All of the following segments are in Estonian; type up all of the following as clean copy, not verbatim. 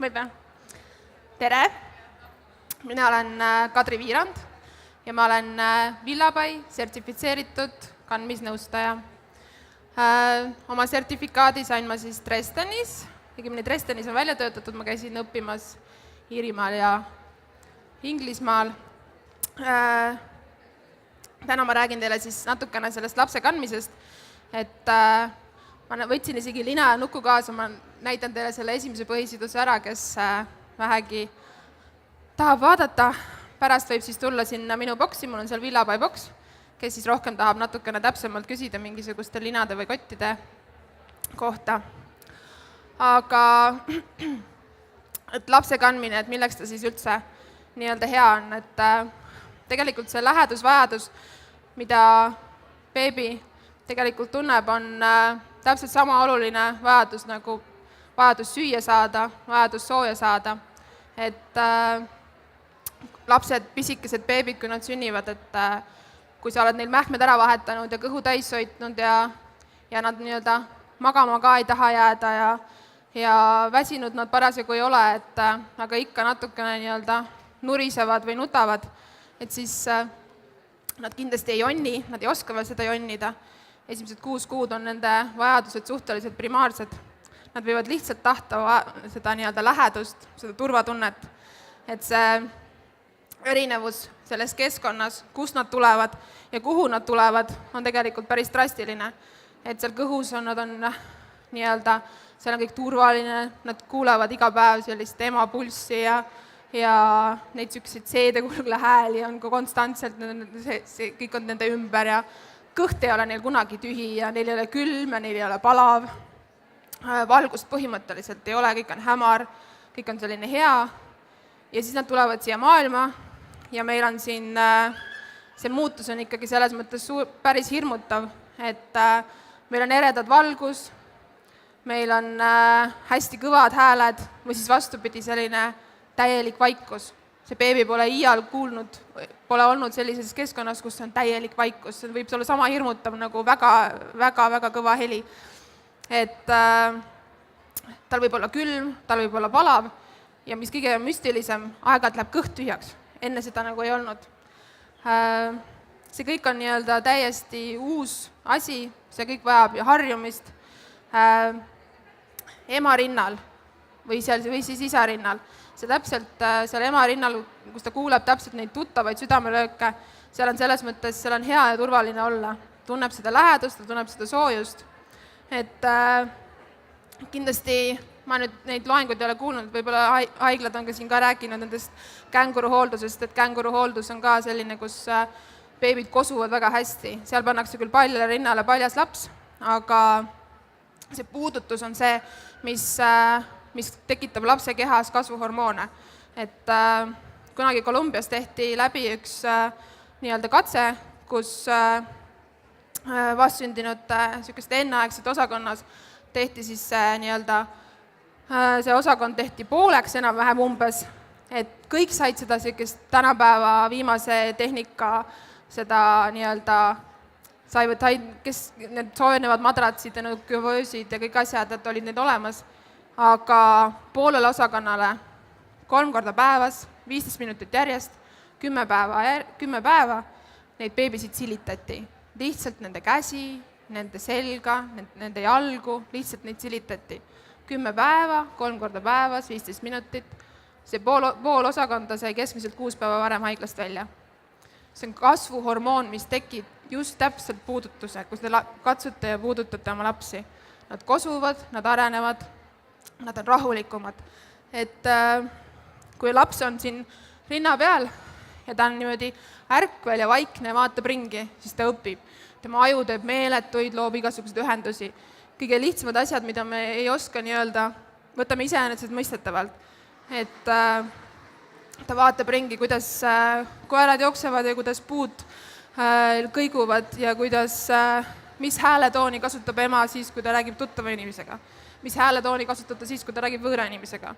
Võib jah? Tere! Mina olen Kadri Viirand ja ma olen Villabai sertifitseeritud kandmisnõustaja. Oma sertifikaadi sain ma siis Dresdenis, õigemini Dresdenis on välja töötatud, ma käisin õppimas Iirimaal ja Inglismaal. Täna ma räägin teile siis natukene sellest lapse kandmisest, et ma võtsin isegi lina ja nuku kaasa, ma näitan teile selle esimese põhisiduse ära, kes vähegi tahab vaadata. Pärast võib siis tulla sinna minu boksi, mul on seal Villabai boks, kes siis rohkem tahab natukene täpsemalt küsida mingisuguste linade või kottide kohta. Aga et lapse kandmine, et milleks ta siis üldse nii-öelda hea on, et tegelikult see lähedusvajadus, mida beebi tegelikult tunneb, on täpselt sama oluline vajadus nagu vajadus süüa saada, vajadus sooja saada. Et lapsed, pisikesed beebid, kui nad sünnivad, et kui sa oled neil mähkmed ära vahetanud ja kõhu täis soitnud ja nad nii-öelda magama ka ei taha jääda ja väsinud nad parasjagu ei ole, et aga ikka natukene nii-öelda nurisevad või nutavad, et siis nad kindlasti ei jonni, nad ei oska veel seda jonnida. Esimesed 6 kuud on nende vajadused suhteliselt primaarsed. Nad võivad lihtsalt tahta seda nii-öelda lähedust, seda turvatunnet, et see erinevus selles keskkonnas, kus nad tulevad ja kuhu nad tulevad, on tegelikult päris drastiline. Et seal kõhus nad on nii-öelda, seal on kõik turvaline, nad kuulevad iga päev sellist ema pulssi ja neid sükseid seedekulgla hääli on ka konstantselt, kõik on nende ümber ja kõht ei ole neil kunagi tühi ja neil ei ole külm ja neil ei ole palav. Valgust põhimõtteliselt ei ole, kõik on hämar, kõik on selline hea ja siis nad tulevad siia maailma ja meil on siin, see muutus on ikkagi selles mõttes päris hirmutav, et meil on eredad valgus, meil on hästi kõvad hääled või siis vastupidi selline täielik vaikus. See beebi pole iial kuulnud, pole olnud sellises keskkonnas, kus on täielik vaikus. See võib olla sama hirmutav nagu väga kõva heli. Et tal võib olla külm, tal võib olla palav ja mis kõige müstilisem, aeg-ajalt läheb kõht tühjaks. Enne seda nagu ei olnud. See kõik on nii-öelda täiesti uus asi, see kõik vajab harjumist. Ema rinnal või siis isa rinnal. See täpselt seal ema rinnal, kus ta kuuleb täpselt neid tuttavaid südamelööke, seal on selles mõttes, seal on hea ja turvaline olla. Tunneb seda lähedust, ta tunneb seda soojust. Et kindlasti ma nüüd neid loenguid ei ole kuulnud, võib-olla haiglad on ka siin ka rääkinud nendest känguruhooldusest, et känguruhooldus on ka selline, kus beebid kosuvad väga hästi. Seal pannakse küll paljale rinnale paljas laps, aga see puudutus on see, mis tekitab lapse kehas kasvuhormoone. Et kunagi Kolumbias tehti läbi üks nii-öelda katse, kus vastsündinud enneaegset osakonnas tehti siis nii-öelda, see osakond tehti pooleks enam-vähem umbes, et kõik said seda tänapäeva viimase tehnika, seda nii-öelda kes need soojenevad madratsid ja küvöösid ja kõik asjad, et olid need olemas, aga poolele osakonnale 3 korda päevas, 15 minutit järjest, 10 päeva, neid beebisid silitati. Lihtsalt nende käsi, nende selga, nende jalgu, lihtsalt neid silitati. 10 päeva, 3 korda päevas, 15 minutit. See pool osakonda sai keskmiselt 6 päeva varem haiglast välja. See on kasvuhormoon, mis tekib just täpselt puudutuse, kus te katsute ja puudutate oma lapsi. Nad kosuvad, nad arenevad, nad on rahulikumad. Et kui laps on siin rinna peal ja ta on niimoodi ärkvel ja vaikne ja vaatab ringi, siis ta õpib. Tema aju teeb meeletuid, loob igasuguseid ühendusi. Kõige lihtsamad asjad, mida me ei oska nii-öelda, võtame iseenesest mõistetavalt. Et ta vaatab ringi, kuidas koerad jooksevad ja kuidas puud kõiguvad ja mis hääletooni kasutab ema siis, kui ta räägib tuttava inimesega. Mis hääletooni kasutab ta siis, kui ta räägib võõra inimesega.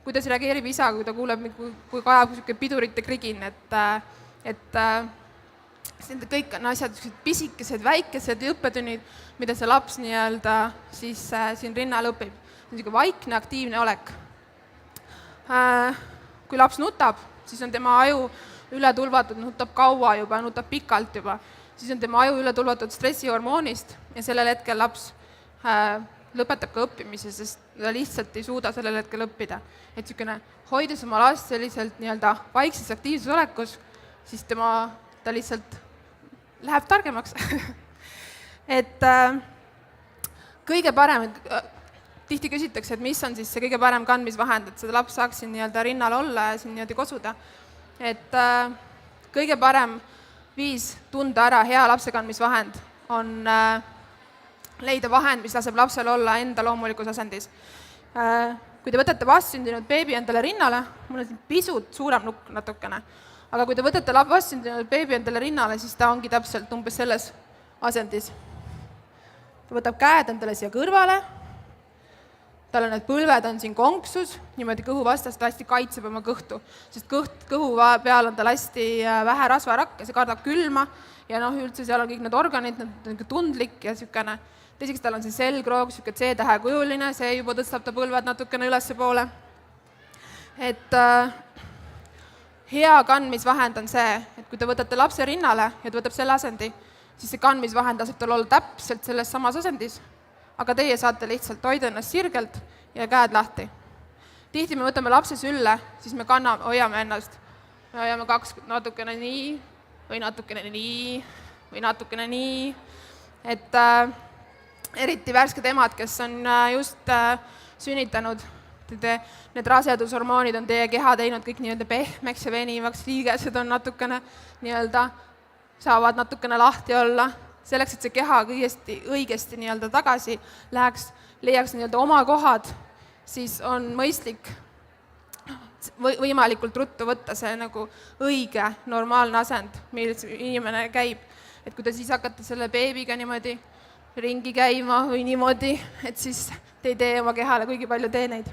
Kuidas reageerib isa, kui ta kuuleb, kui kajab pidurite krigin, et need kõik on asjad, pisikesed, väikesed õppetunnid, mida see laps nii-öelda siis siin rinnal õpib. See on vaikne, aktiivne olek. kui laps nutab, siis on tema aju üle tulvatud, nutab kaua juba, nutab pikalt juba, siis on tema aju üle tulvatud stressihormoonist ja sellel hetkel laps lõpetab ka õppimise, sest ta lihtsalt ei suuda sellel hetkel õppida. Et niisugune hoides oma last selliselt nii-öelda vaikses aktiivses olekus, siis ta lihtsalt läheb targemaks. Et kõige parem, tihti küsitakse, et mis on siis see kõige parem kandmisvahend, et seda laps saaks siin nii-öelda rinnal olla ja siin nii-öelda kosuda. Et kõige parem viis tunda ära hea lapsekandmisvahend on leida vahend, mis laseb lapsel olla enda loomulikus asendis. Kui te võtate vastsündinud beebi endale rinnale, mul on siin pisut suurem nukk natukene, aga kui te võtate vastsündinud beebi endale rinnale, siis ta ongi täpselt umbes selles asendis. Ta võtab käed endale siia kõrvale, tal on need põlved on siin konksus, niimoodi kõhu vastas ta hästi kaitseb oma kõhtu, sest kõhu peal on tal hästi vähe rasvarakk ja see kardab külma ja üldse seal on kõik need organid, need on tundlik ja niisugune. Teiseks tal on see selgroog, niisugune C-tähe kujuline, see juba tõstab ta põlved natukene ülesse poole. Et hea kandmisvahend on see, et kui te võtate lapse rinnale ja ta võtab selle asendi, siis see kandmisvahend laseb tal olla täpselt selles samas asendis, aga teie saate lihtsalt hoida ennast sirgelt ja käed lahti. Tihti me võtame lapse sülle, siis me hoiame ennast. Me hoiame natukene nii või natukene nii või natukene nii. Et eriti värsked emad, kes on just sünnitanud, need rasedushormoonid on teie keha teinud kõik nii-öelda pehmeks ja venivaks, liigesed on natukene nii-öelda, saavad natukene lahti olla, selleks, et see keha õigesti nii-öelda tagasi läheks, leiaks nii-öelda oma kohad, siis on mõistlik võimalikult ruttu võtta see nagu õige, normaalne asend, mil inimene käib. Et kui te siis hakkate selle beebiga niimoodi ringi käima või niimoodi, et siis te ei tee oma kehale kuigi palju teeneid.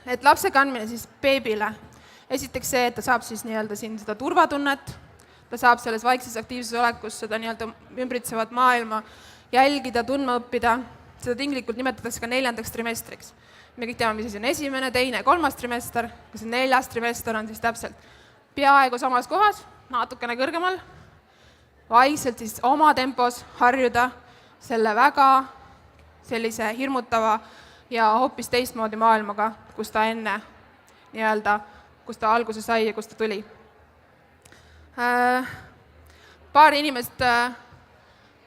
Et lapse kandmine siis beebile, esiteks see, et ta saab siis nii-öelda siin seda turvatunnet, ta saab selles vaikses aktiivses olekus seda nii-öelda ümbritsevat maailma jälgida, tundma õppida, seda tinglikult nimetatakse ka 4. trimestriks. Me kõik teame, mis asi on 1., 2., 3. trimester, kui see 4. trimester on siis täpselt peaaegu samas kohas, natukene kõrgemal, vaikselt siis oma tempos harjuda selle väga sellise hirmutava ja hoopis teistmoodi maailmaga, kus ta enne nii-öelda, kus ta alguse sai ja kus ta tuli. Paar inimest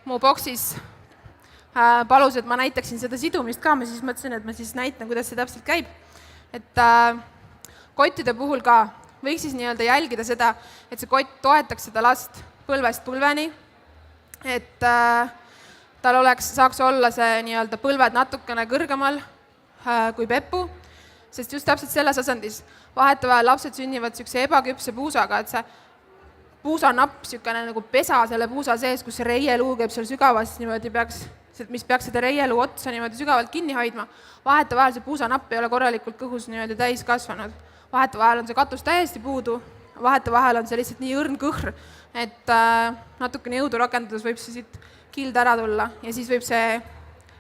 mu boksis palus, et ma näitaksin seda sidumist ka, ma siis mõtlesin, et ma siis näitan, kuidas see täpselt käib. Et kottide puhul ka võiks siis nii-öelda jälgida seda, et see kott toetaks seda last põlvest põlveni, et tal saaks olla see nii-öelda põlved natukene kõrgemal kui peppu, sest just täpselt selles asendis vahetevahel lapsed sünnivad niisuguse ebaküpse puusaga, et see puusanapp, niisugune nagu pesa selle puusa sees, kus see reieluu käib seal sügavas, niimoodi mis peaks seda reieluu otsa niimoodi sügavalt kinni hoidma, vahetevahel see puusanapp ei ole korralikult kõhus niimoodi täis kasvanud, vahetevahel on see katus täiesti puudu, vahetevahel on see lihtsalt nii õrn kõhr, et natukene jõudu rakendades võib see siit kild ära tulla ja siis võib see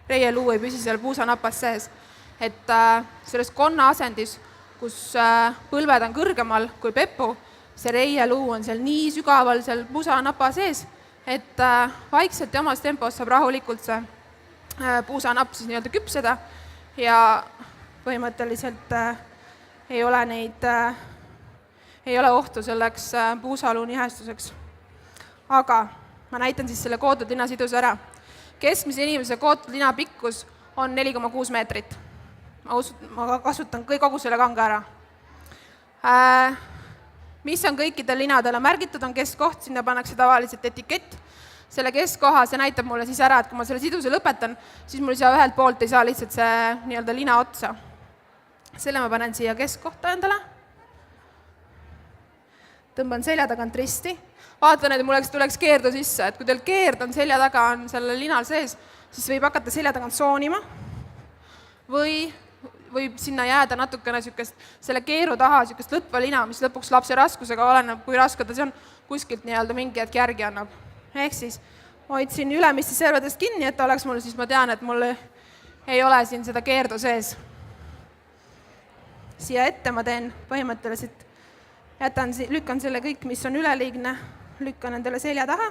reieluu ei püsi seal puusanapas sees. Et selles konna asendis, kus põlved on kõrgemal kui peppu, see reieluu on seal nii sügaval seal puusanapa sees, et vaikselt ja omas tempos saab rahulikult see puusanapp siis nii-öelda küpseda ja põhimõtteliselt ei ole ohtu selleks puusaluu nihestuseks. Aga ma näitan siis selle kootud lina siduse ära. Keskmise inimese kootud lina pikkus on 4,6 meetrit. Ma kasutan kogu selle kanga ära. Mis on kõikidel linadele märgitud, on keskkoht, sinna pannakse tavaliselt etikett. Selle keskkoha, see näitab mulle siis ära, et kui ma selle siduse lõpetan, siis mul siia ühelt poolt ei saa lihtsalt see nii-öelda lina otsa. Selle ma panen siia keskkohta endale. Tõmban selja tagant risti. Vaatan, et mul tuleks keerdu sisse, et kui teil keerd on selja taga, on selle linal sees, siis võib hakata selja tagant soonima või võib sinna jääda natukene selle keeru taha lõtva lina, mis lõpuks lapse raskusega oleneb, kui raske ta see on, kuskilt nii-öelda mingi hetk järgi annab. Ehk siis hoidsin ülemiste servadest kinni, et oleks mul, siis ma tean, et mul ei ole siin seda keerdu sees. siia ette ma teen põhimõtteliselt, lükkan selle kõik, mis on üleliigne, lükkan endale selja taha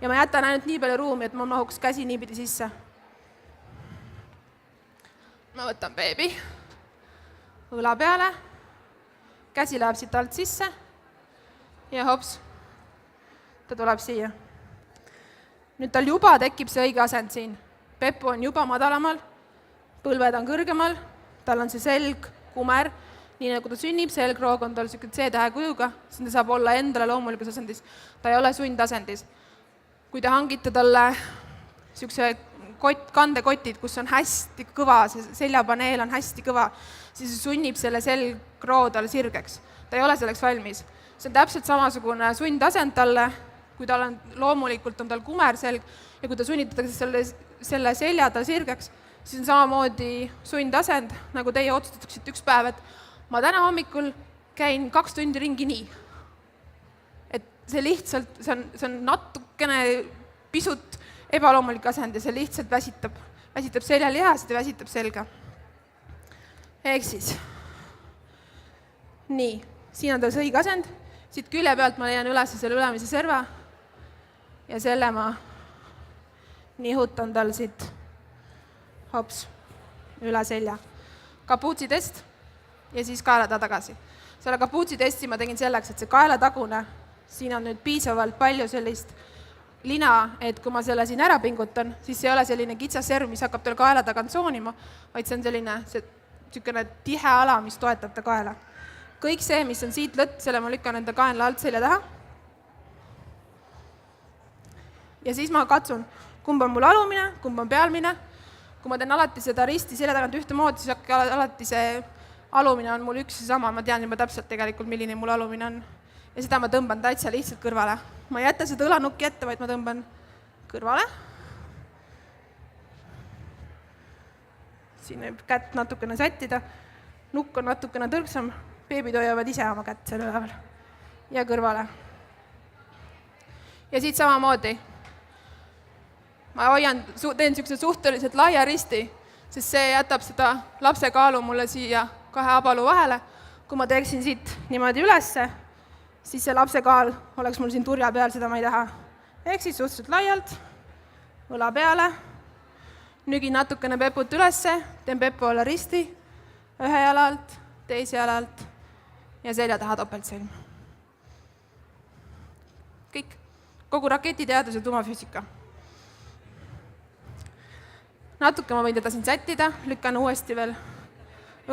ja ma jätan ainult nii palju ruumi, et ma mahuks käsi niipidi sisse. Ma võtan beebi õla peale, käsi läheb siit alt sisse ja hops, ta tuleb siia. Nüüd tal juba tekib see õige asend siin. Pepu on juba madalamal, põlved on kõrgemal, tal on see selg, kumer, nii nagu ta sünnib, selgroog on tal C-tähe kujuga, siis ta saab olla endale loomulikus asendis. Ta ei ole sundasendis. Kui te hangite talle kandekotid, kus on hästi kõva, see seljapaneel on hästi kõva, siis see sunnib selle selgroo talle sirgeks. Ta ei ole selleks valmis. See on täpselt samasugune sundasend talle, kui tal on, loomulikult on tal kumer selg ja kui ta sunnitatakse selle selja tal sirgeks, siis on samamoodi sundasend, nagu teie otsustaksite üks päev, et ma täna hommikul käin 2 tundi ringi nii. Et see lihtsalt, see on natukene pisut ebaloomulik asend ja see lihtsalt väsitab seljalihased ja väsitab selga. Ehk siis, nii, siin on tal see õige asend, siit külje pealt ma leian üles selle ülemise serva ja selle ma nihutan tal siit hops üle selja. Kapuutsi test ja siis kaelataha tagasi. Selle kapuutsi testi ma tegin selleks, et see kaelatagune, siin on nüüd piisavalt palju sellist lina, et kui ma selle siin ära pingutan, siis see ei ole selline kitsas serv, mis hakkab tal kaela tagant soonima, vaid see on selline tihe ala, mis toetab ta kaela. Kõik see, mis on siit lõtt, selle ma lükkan enda kaenla alt selja taha. Ja siis ma katsun, kumb on mul alumine, kumb on pealmine. Kui ma teen alati seda risti selja tagant ühtemoodi, siis alati see alumine on mul üks ja sama, ma tean juba täpselt tegelikult, milline mul alumine on. Ja seda ma tõmban täitsa lihtsalt kõrvale. Ma ei jäta seda õlanukki ette, vaid ma tõmban kõrvale. Siin võib kätt natukene sättida, nukk on natukene tõrksam, beebid hoiavad ise oma kätt selle üleval ja kõrvale. Ja siit samamoodi. Ma teen suhteliselt laia risti, sest see jätab seda lapse kaalu mulle siia 2 abalu vahele. Kui ma teeksin siit niimoodi ülesse, siis see lapse kaal oleks mul siin turja peal, seda ma ei taha. Ehk siis suhteliselt laialt, õla peale, nügin natukene peput ülesse, teen pepu alla risti, ühe jala alt, teise jala alt ja selja taha topeltsõlm. Kõik. Kogu raketiteadus ja tuumafüüsika. Natuke ma võin teda siin sättida, lükkan uuesti veel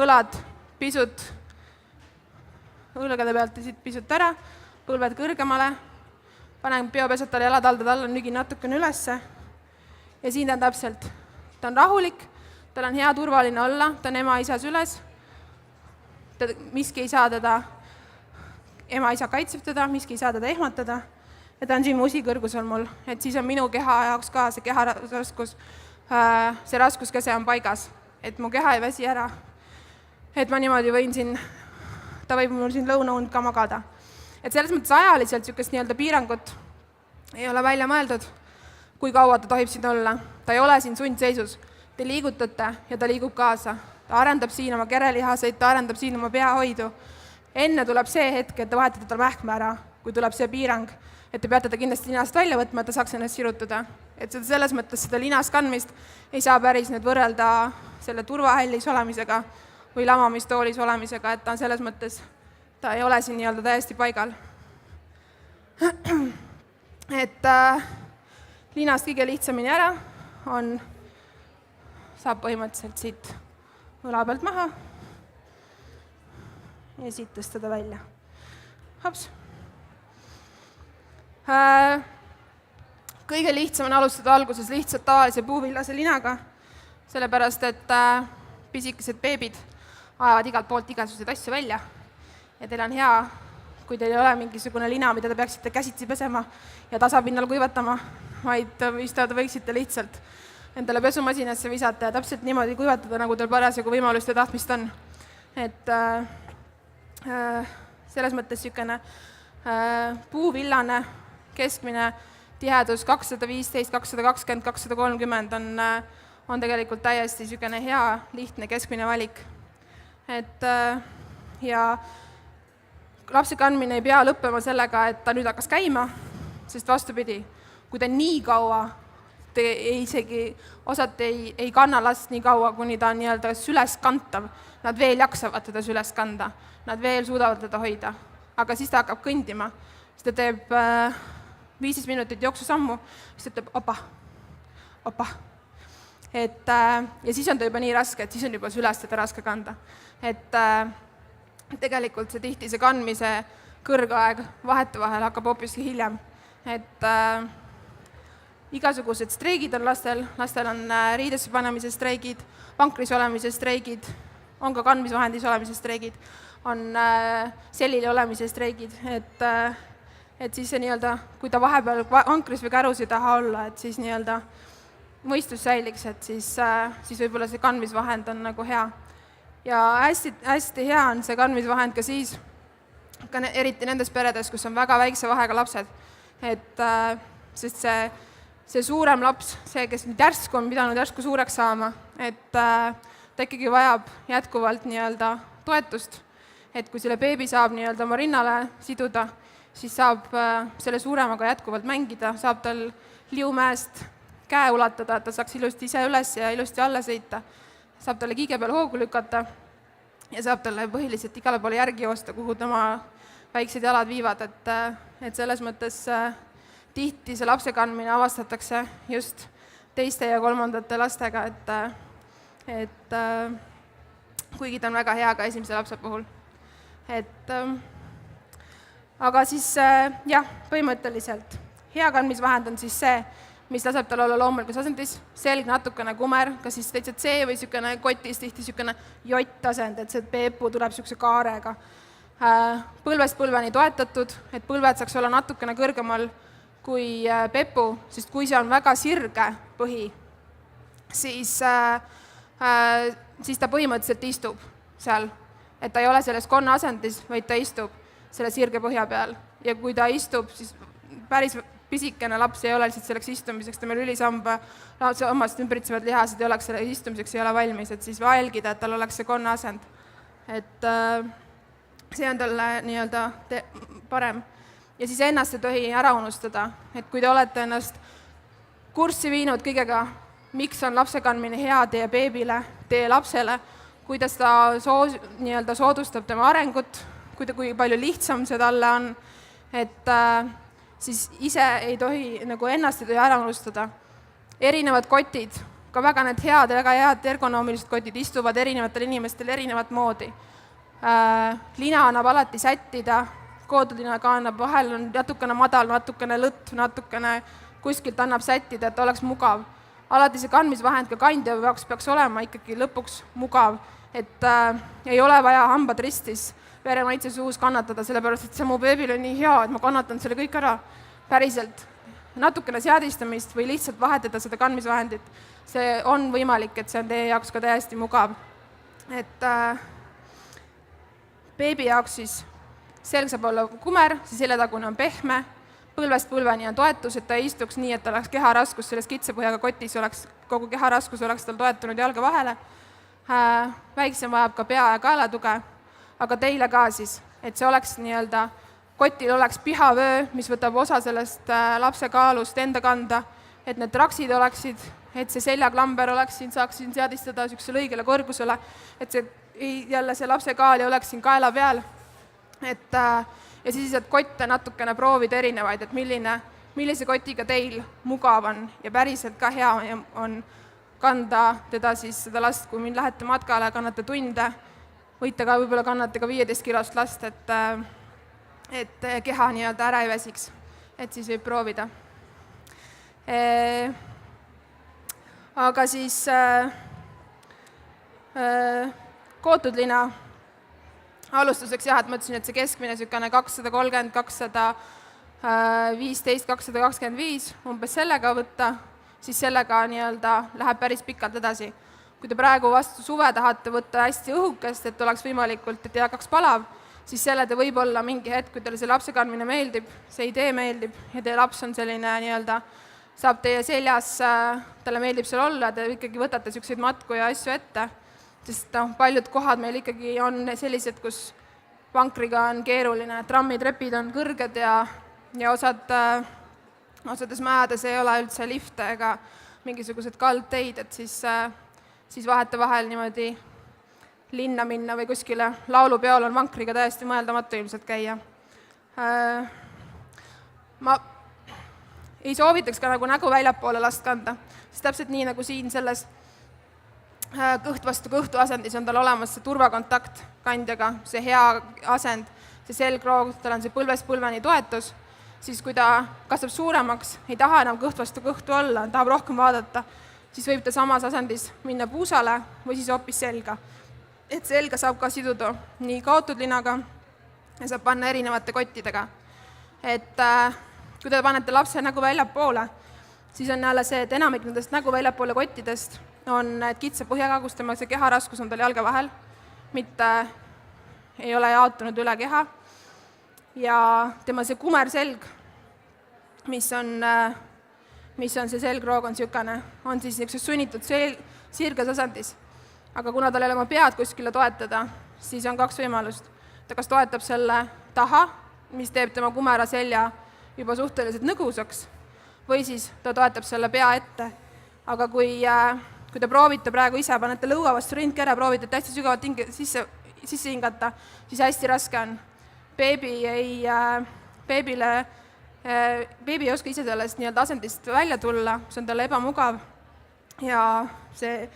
õlad pisut, õlgade pealt ja siit pisut ära, põlved kõrgemale, panen peopesatale jalad alda alla, nügin natukene ülesse ja siin ta on täpselt. Ta on rahulik, tal on hea turvaline olla, ta on ema-isa süles, miski ei saa teda, ema-isa kaitseb teda, miski ei saa teda ehmatada ja ta on siin musi kõrgusel mul, et siis on minu keha jaoks ka see keharaskus, see raskuskese on paigas, et mu keha ei väsi ära, et ma niimoodi võin siin, ta võib mul siin lõunaund ka magada. Et selles mõttes ajaliselt niisugust nii-öelda piirangut ei ole välja mõeldud, kui kaua ta tohib siin olla. Ta ei ole siin sundseisus, te liigutate ja ta liigub kaasa. Ta arendab siin oma kerelihaseid, ta arendab siin oma peahoidu. Enne tuleb see hetk, et te vahetate tal mähkme ära, kui tuleb see piirang, et te peate ta kindlasti linast välja võtma, et ta saaks ennast sirutada. Et selles mõttes seda linas kandmist ei saa päris nüüd võrrelda selle turvahällis olemisega või lamamistoolis olemisega, et ta on selles mõttes, ta ei ole siin nii-öelda täiesti paigal. Et linast kõige lihtsamini ära saab põhimõtteliselt siit õla pealt maha ja siit tõsta ta välja. Hops. Kõige lihtsam on alustada alguses lihtsalt tavalise puuvillase linaga, sellepärast et pisikesed beebid ajavad igalt poolt igasuguseid asju välja ja teil on hea, kui teil ei ole mingisugune lina, mida te peaksite käsitsi pesema ja tasapinnal kuivatama, vaid te võiksite lihtsalt endale pesumasinasse visata ja täpselt niimoodi kuivatada, nagu teil parasjagu võimalust ja tahtmist on. Et selles mõttes niisugune puuvillane keskmine tihedus 215, 220, 230 on tegelikult täiesti niisugune hea, lihtne keskmine valik. Ja lapse kandmine ei pea lõppema sellega, et ta nüüd hakkas käima, sest vastupidi, kui ta nii kaua osad ei kanna last nii kaua, kuni ta on nii-öelda süles kantav, nad veel jaksavad teda süles kanda, nad veel suudavad teda hoida, aga siis ta hakkab kõndima, siis ta teeb 15 minutit jooksusammu, siis ta ütleb opa. Ja siis on ta juba nii raske, et siis on juba sülest teda raske kanda. Tegelikult tihti see kandmise kõrgaeg vahetevahel hakkab hoopiski hiljem. Igasugused streigid on lastel on riidesse panemise streigid, vankris olemise streigid, on ka kandmisvahendis olemise streigid, on selili olemise streigid, et siis see nii-öelda, kui ta vahepeal vankris või kärus ei taha olla, et siis nii-öelda mõistus säiliks, et siis võib-olla see kandmisvahend on nagu hea. Ja hästi hea on see kandmisvahend ka siis, eriti nendes peredes, kus on väga väikse vahega lapsed, sest see suurem laps, see, kes nüüd järsku on pidanud järsku suureks saama, ta ikkagi vajab jätkuvalt nii-öelda toetust, et kui selle beebi saab nii-öelda oma rinnale siduda, siis saab selle suuremaga jätkuvalt mängida, saab tal liumäest käe ulatada, et ta saaks ilusti ise üles ja ilusti alla sõita, saab talle kiige peal hoogu lükata ja saab talle põhiliselt igale poole järgi joosta, kuhu tema väiksed jalad viivad, et selles mõttes tihti see lapse kandmine avastatakse just teiste ja kolmandate lastega, et kuigi ta on väga hea ka esimese lapse puhul. Aga siis jah, põhimõtteliselt hea kandmisvahend on siis see, mis laseb tal olla loomulikus asendis, selg natukene kumer, kas siis täitsa C või niisugune kotis tihti niisugune jott-asend, et see peepu tuleb niisuguse kaarega. Põlvest põlveni toetatud, et põlved saaks olla natukene kõrgemal kui pepu, sest kui see on väga sirge põhi, siis ta põhimõtteliselt istub seal, et ta ei ole selles konna asendis, vaid ta istub selle sirge põhja peal. Ja kui ta istub, siis päris pisikene laps ei ole lihtsalt selleks istumiseks, ta meil ülisamba omast ümbritsevad lihased ei oleks selle istumiseks, ei ole valmis, et siis jälgida, et tal oleks see konna asend. Et see on talle nii-öelda parem. Ja siis ennast ei tohi ära unustada, et kui te olete ennast kurssi viinud kõigega, miks on lapse kandmine hea teie beebile, teie lapsele, kuidas ta soodustab tema arengut, kui palju lihtsam see talle on, et siis ise ei tohi, nagu ennast ei tohi ära unustada. Erinevad kotid, ka väga head ergonoomilised kotid istuvad erinevatel inimestel erinevat moodi. Lina annab alati sättida, koodulina ka annab, vahel on natukene madal, natukene lõtt, natukene kuskilt annab sättida, et oleks mugav. Alati see kandmisvahend ka kandja peaks olema ikkagi lõpuks mugav, et ei ole vaja hambad ristis, veremaitse suus kannatada, sellepärast, et see mu beebil on nii hea, et ma kannatan selle kõik ära. Päriselt natukene seadistamist või lihtsalt vahetada seda kandmisvahendit, see on võimalik, et see on teie jaoks ka täiesti mugav. Et beebi jaoks siis selg saab olla kumer, see seljatagune on pehme, põlvest põlveni on toetus, et ta ei istuks nii, et ta oleks keharaskus selles kitsapõhjaga kotis, kogu keharaskus oleks tal toetunud jalga vahele. Väiksem vajab ka pea ja kaela tuge, aga teile ka siis, et see oleks nii-öelda, kotil oleks pihavöö, mis võtab osa sellest lapse kaalust enda kanda, et need traksid oleksid, et see seljaklamber oleks siin, saaks siin seadistada niisugusele õigele kõrgusele, et see lapse kaal ei oleks siin kaela peal. Ja siis, et kotte natukene proovida erinevaid, et millise kotiga teil mugav on ja päriselt ka hea on kanda teda siis seda last, kui mind lähete matkale, kannate tunde, võite ka võib-olla kannate ka 15 kilost last, et keha nii-öelda ära ei väsiks, et siis võib proovida. Aga siis kootud lina alustuseks jah, et ma ütlesin, et see keskmine 230, 215, 225, umbes sellega võtta, siis sellega nii-öelda läheb päris pikalt edasi. Kui te praegu vastu suve tahate võtta hästi õhukest, et oleks võimalikult, et ei hakkaks palav, siis selle te võib-olla mingi hetk, kui teile see lapse kandmine meeldib, see idee meeldib ja teie laps on selline nii-öelda, saab teie seljas, talle meeldib seal olla, te ikkagi võtate niisuguseid matku ja asju ette, sest paljud kohad meil ikkagi on sellised, kus vankriga on keeruline, trammitrepid on kõrged ja osades mäedes ei ole üldse lifte ega mingisugused kaldteid, et siis vahetevahel niimoodi linna minna või kuskile laulupeol on vankriga täiesti mõeldamatu ilmselt käia. Ma ei soovitaks ka nägu väljapoole last kanda, sest täpselt nii nagu siin selles kõht vastu kõhtu asendis on tal olemas see turvakontakt kandjaga, see hea asend, see selgroog, tal on see põlvest põlveni toetus, siis kui ta kasvab suuremaks, ei taha enam kõht vastu kõhtu olla, tahab rohkem vaadata, siis võib ta samas asendis minna puusale või siis hoopis selga. Et selga saab ka siduda nii kaotud linaga ja saab panna erinevate kottidega. Et kui te panete lapse nägu väljapoole, siis on jälle see, et enamik nendest nägu väljapoole kottidest on kitsa põhjaga, kus tema see keharaskus on tal jalge vahel, mitte ei ole jaotunud üle keha. Ja tema see kumerselg, mis on see selgroog on siukene, on siis niisugusest sunnitud sirges asendis. Aga kuna tal ei ole oma pead kuskile toetada, siis on 2 võimalust. Ta kas toetab selle taha, mis teeb tema kumera selja juba suhteliselt nõgusaks, või siis ta toetab selle pea ette. Aga kui te proovite praegu ise, panete lõua vastu rindkere, proovite hästi sügavalt sisse hingata, siis hästi raske on. Beebi ei oska ise sellest asendist välja tulla, see on talle ebamugav ja see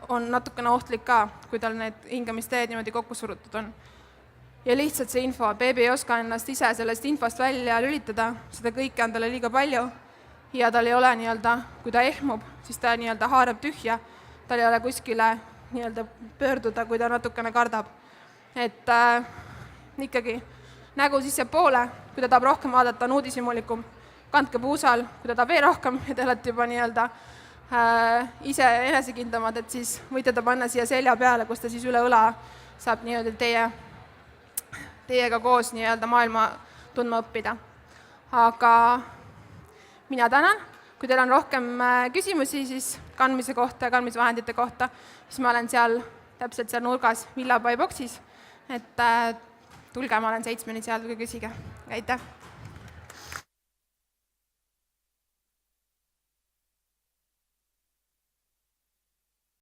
on natukene ohtlik ka, kui tal need hingamisteed niimoodi kokku surutud on. Ja lihtsalt see info, beebi ei oska ennast ise sellest infost välja lülitada, seda kõike on talle liiga palju ja tal ei ole kui ta ehmub, siis ta haarab tühja, tal ei ole kuskile pöörduda, kui ta natukene kardab. Et ikkagi nägu sissepoole, kui ta tahab rohkem vaadata, on uudishimulikum, kandke puusal, kui ta tahab veel rohkem ja te olete juba ise enesekindlamad, et siis võite ta panna siia selja peale, kus ta siis üle õla saab teiega koos maailma tundma õppida. Aga mina tänan, kui teil on rohkem küsimusi siis kandmise kohta ja kandmisvahendite kohta, siis ma olen täpselt seal nurgas Villapai boksis, et tulge, ma olen 7 seal, kui küsige. Aitäh!